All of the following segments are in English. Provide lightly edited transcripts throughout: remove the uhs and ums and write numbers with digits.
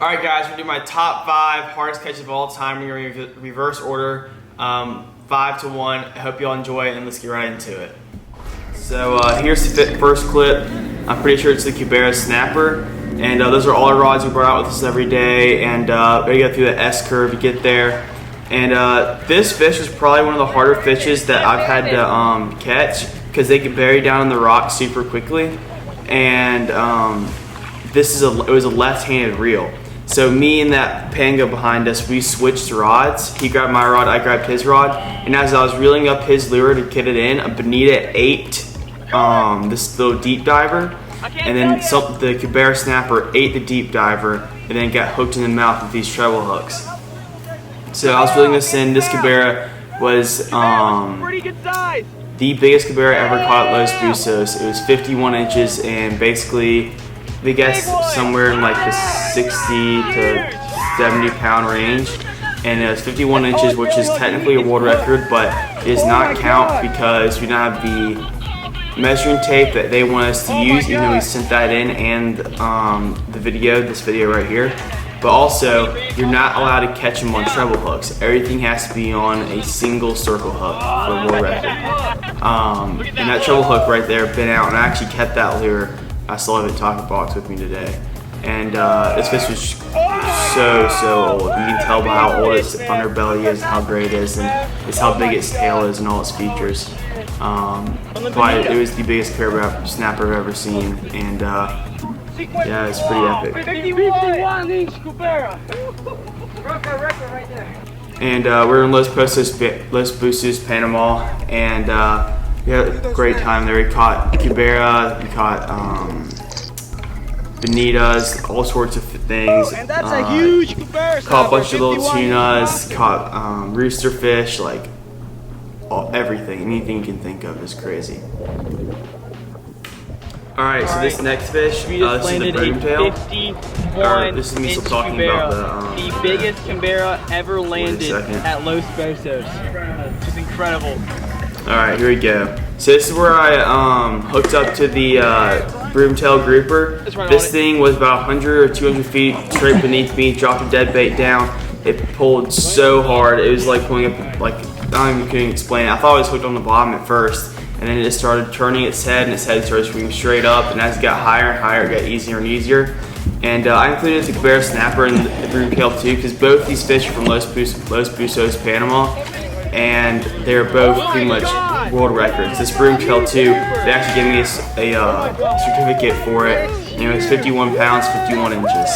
Alright guys, we're doing my top 5 hardest catches of all time. We're going to reverse order 5 to 1. I hope you all enjoy it and let's get right into it. So here's the first clip. I'm pretty sure it's the Cabarrus Snapper. And those are all our rods we brought out with us every day. And we go through the S curve to get there. And this fish is probably one of the harder fishes that I've had to catch because they get buried down in the rock super quickly. And it was a left-handed reel. So me and that Pango behind us, we switched rods. He grabbed my rod, I grabbed his rod. And as I was reeling up his lure to get it in, a bonita ate this little deep diver. And then the Cabarrus Snapper ate the deep diver and then got hooked in the mouth with these treble hooks. So I was reeling this in. This Cubera was the biggest Cubera ever caught at Los Buzos. It was 51 inches and basically, we guess somewhere in like the 60 to 70 pound range, and it was 51 inches, which is technically a world record, but it does not count because we don't have the measuring tape that they want us to use, even though we sent that in and this video right here. But also, you're not allowed to catch them on treble hooks. Everything has to be on a single circle hook for a world record. And that treble hook right there been out, and I actually kept that lure. I still have it in tackle box with me today. And this fish was so old. You can tell by how old its underbelly is, how great it is, and it's how big its tail is and all its features. It was the biggest Cabarrus Snapper I've ever seen, and yeah, it's pretty epic. 51 inch Cubera. Record right there. And we're in Los Buzos, Panama, and we had a great time there. We caught Cubera, we caught bonitas, all sorts of things. And that's a huge Cubera. Caught a bunch of little tunas, caught rooster fish, like everything, anything you can think of is crazy. Alright, so this next fish, this is the Broomtail. This is me still talking about the biggest Cubera ever landed at Los Buzos. Which is incredible. Alright, here we go. So this is where I hooked up to the Broomtail grouper. This thing was about 100 or 200 feet straight beneath me, dropped a dead bait down. It pulled so hard, it was like pulling up, like, I don't even couldn't explain it. I thought it was hooked on the bottom at first. And then it just started turning its head, and its head started swinging straight up. And as it got higher and higher, it got easier and easier. And I included the Cabarrus Snapper and the Broomtail too, because both these fish are from Los Buzos, Panama, and they're both pretty much world records. This Broomtail too, they actually gave me a certificate for it, and it was 51 pounds, 51 inches.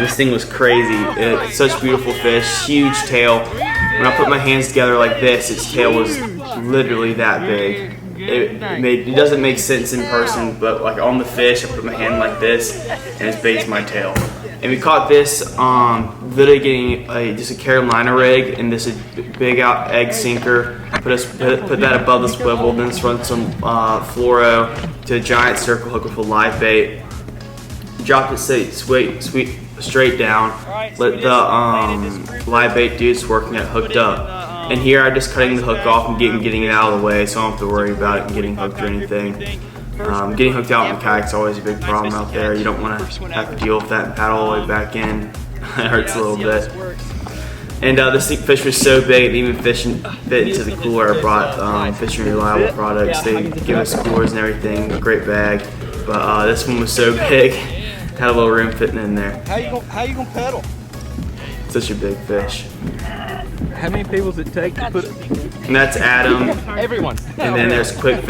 This thing was crazy. It's such a beautiful fish, huge tail. When I put my hands together like this, its tail was literally that big. It doesn't make sense in person, but like on the fish, I put my hand like this, and it's big as my tail. And we caught this literally getting just a Carolina rig and this big out egg sinker. Put that above the swivel, then run some fluoro to a giant circle hook with a live bait. Dropped it straight down. Let the live bait do its work and get hooked up. And here I'm just cutting the hook off and getting it out of the way, so I don't have to worry about it and getting hooked or anything. Getting hooked out in the kayak is always a big problem out there. You don't want to have to deal with that and paddle all the way back in. It hurts a little bit. And this fish was so big, it even fit into the cooler. I brought Fishing Reliable products. They give us coolers and everything, a great bag. But this one was so big, had a little room fitting in there. How you gonna pedal? Such a big fish. How many people does it take to put it? And that's Adam. Everyone. And then there's Quick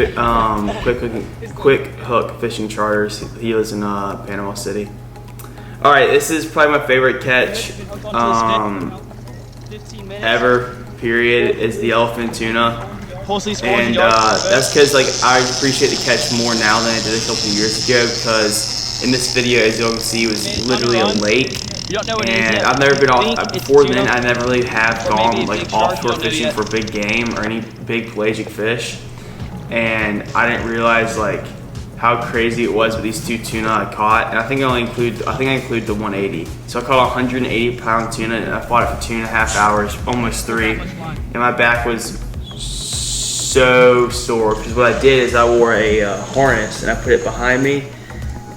Hook Fishing Charters. He lives in Panama City. All right, this is probably my favorite catch ever. Period. Is the Yellowfin Tuna. And that's because like I appreciate the catch more now than I did a couple of years ago, because in this video, as you can see, it was literally a lake. And I've never been off, before then I never really have gone like offshore fishing for big game or any big pelagic fish. And I didn't realize like how crazy it was with these two tuna I caught. And I think I include the 180. So I caught a 180 pound tuna and I fought it for 2.5 hours, almost 3. And my back was so sore because what I did is I wore a harness and I put it behind me,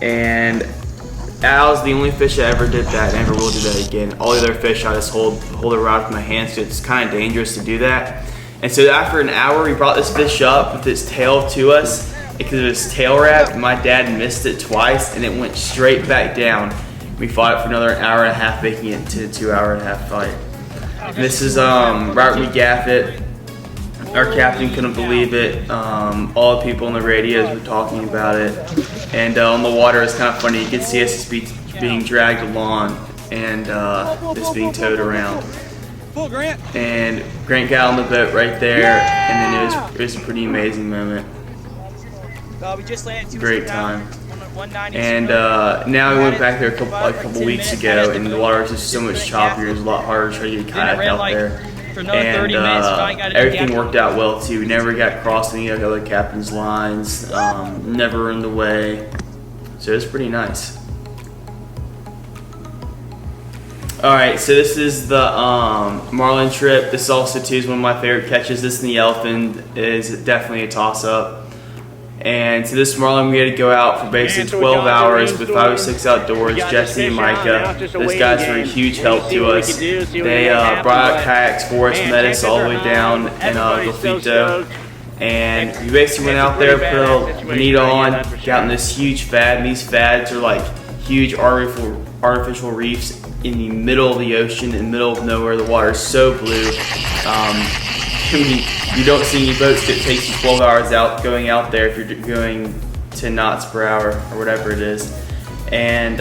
and that was the only fish I ever did that, and never will do that again. All the other fish, I just hold the rod with my hands, so it's kind of dangerous to do that. And so after an hour, we brought this fish up with its tail to us because it was tail wrapped. My dad missed it twice, and it went straight back down. We fought it for another hour and a half, making it to a 2-hour-and-a-half fight. And this is right when we gaff it. Our captain couldn't believe it. All the people on the radios were talking about it. And on the water, it's kind of funny. You can see us being dragged along and just being towed around. And Grant got on the boat right there, and then it was a pretty amazing moment. Great time. And now we went back there a couple weeks ago, and the water was just so much choppier. It was a lot harder to try to get a kayak out there. And everything worked out well too. We never got crossed any of the other captain's lines, never in the way. So it was pretty nice. Alright, so this is the Marlin trip. This also too is one of my favorite catches. This and the Yellowfin is definitely a toss-up. And so this Marlin, we had to go out for basically 12 hours with 5 or 6 outdoors, Jesse and Micah. Those guys were a huge help to us. They brought out kayaks for us, met us all the way down in Golfito. And we basically went out there, put a bonito on, got in this huge fad. And these fads are like huge artificial reefs in the middle of the ocean, in the middle of nowhere. The water is so blue. You don't see any boats that takes you 12 hours going out there if you're going 10 knots per hour or whatever it is. And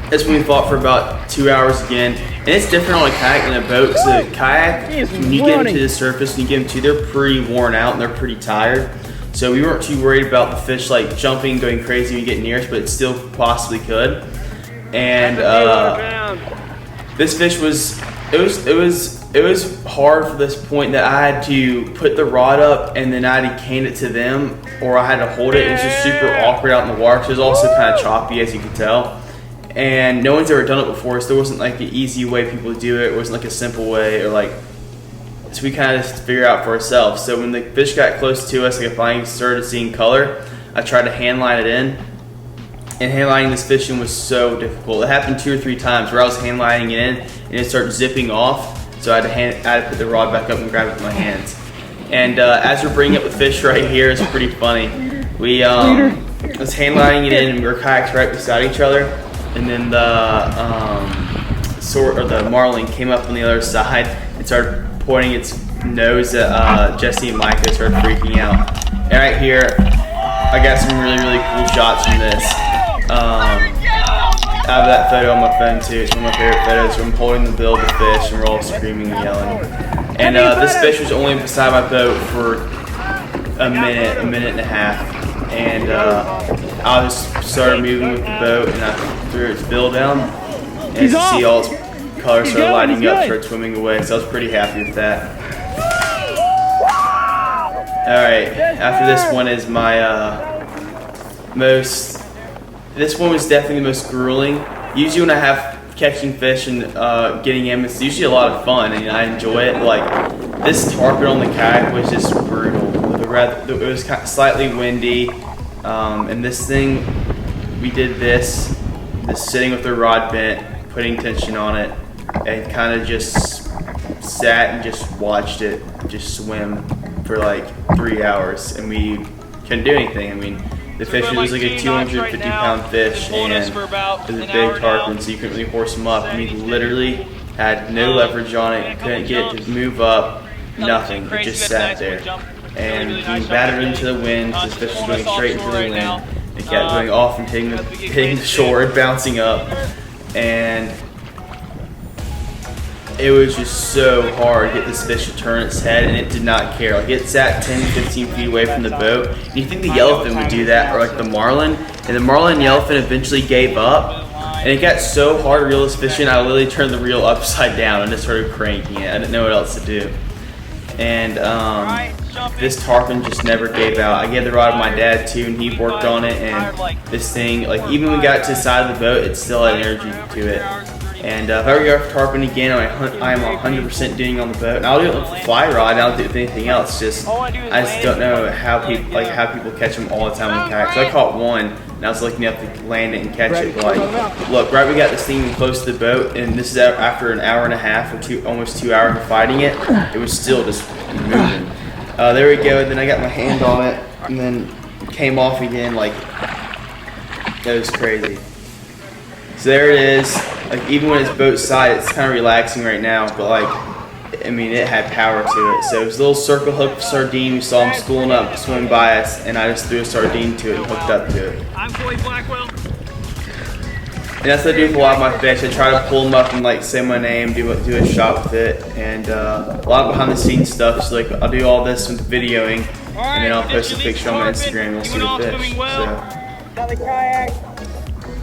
that's when we fought for about 2 hours again. And it's different on a kayak than a boat. So the kayak, when you get into the surface and you get them to, they're pretty worn out and they're pretty tired. So we weren't too worried about the fish like jumping, going crazy when you get near us, but it still possibly could. And this fish was, it was hard for this point that I had to put the rod up and then I had to cane it to them, or I had to hold it. It was just super awkward out in the water. It was also kind of choppy, as you can tell. And no one's ever done it before, so there wasn't like an easy way people do it. It wasn't like a simple way, or like, so we kind of just figure out for ourselves. So when the fish got close to us, like I finally started seeing color, I tried to hand line it in. And hand lining this fishing was so difficult. It happened 2 or 3 times where I was hand lining it in and it started zipping off. So I had to put the rod back up and grab it with my hands. And as we're bringing up the fish right here, it's pretty funny. We was hand lining it in, and we were kayaks right beside each other. And then the Marlin came up on the other side and started pointing its nose at Jesse and Micah. And started freaking out. And right here, I got some really cool shots from this. I have that photo on my phone too. It's one of my favorite photos. I'm holding the bill of the fish and we're all screaming and yelling. And this fish was only beside my boat for a minute and a half. And I just started moving with the boat and I threw its bill down. And as you see, all its colors started lighting up, started swimming away. So I was pretty happy with that. Alright, after this one is my this one was definitely the most grueling. Usually when I have catching fish and getting them, it's usually a lot of fun and I enjoy it. Like this tarpon on the kayak was just brutal. It was kind of slightly windy, and this thing, we did this sitting with the rod bent, putting tension on it, and kind of just sat and just watched it just swim for like 3 hours, and we couldn't do anything. I mean, the fish was like a 250-pound fish, and it was a big tarpon, so you couldn't really horse him up. I mean, literally had no leverage on it, couldn't get it to move up, nothing. It just sat there. And being battered into the wind, this fish was going straight into the wind. It kept going off and hitting the shore and bouncing up. And it was just so hard to get this fish to turn its head, and it did not care. Like it sat 10-15 feet away from the boat. And you think the Yellowfin would do that, or like the Marlin, and the Marlin and Yellowfin eventually gave up. And it got so hard to reel this fish in, I literally turned the reel upside down and just started cranking it. I didn't know what else to do. And this tarpon just never gave out. I gave the rod to my dad too, and he worked on it, and this thing, like even when we got to the side of the boat, it still had energy to it. And if I ever go for tarpon again, I am 100% doing on the boat. And I'll do it with the fly rod. I'll do it with anything else. I just don't know how people catch them all the time with kayaks. So I caught one, and I was looking up to land it and catch it. But like, look, right, we got this thing close to the boat, and this is after an hour and a half or almost 2 hours of fighting it. It was still just moving. There we go. Then I got my hand on it, and then it came off again. Like, that was crazy. So there it is. Like, even when it's boat side, it's kind of relaxing right now, but like, I mean, it had power to it. So it was a little circle hook sardine. We saw him schooling up, swimming by us, and I just threw a sardine to it and hooked up to it. I'm Colby Blackwell. And that's what I do with a lot of my fish. I try to pull them up and like say my name, do a shot with it, and a lot of behind the scenes stuff. So like, I'll do all this with videoing, and then I'll post a picture on my Instagram. You'll see the fish. Got the kayak.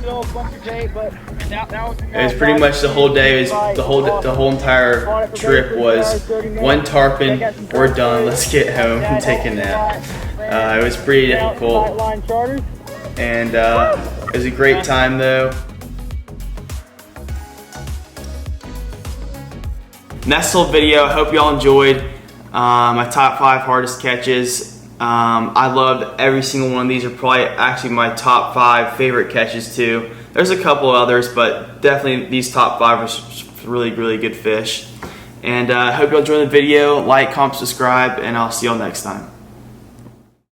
Still a bunch of bait, but it was pretty much the whole day. The whole entire trip was one tarpon, we're done, let's get home and take a nap. It was pretty difficult, and it was a great time though. And that's the whole video. I hope y'all enjoyed my top 5 hardest catches. I loved every single one of these. Are probably actually my top 5 favorite catches too. There's a couple others, but definitely these top 5 are really, really good fish. And I hope you all enjoyed the video. Like, comment, subscribe, and I'll see y'all next time.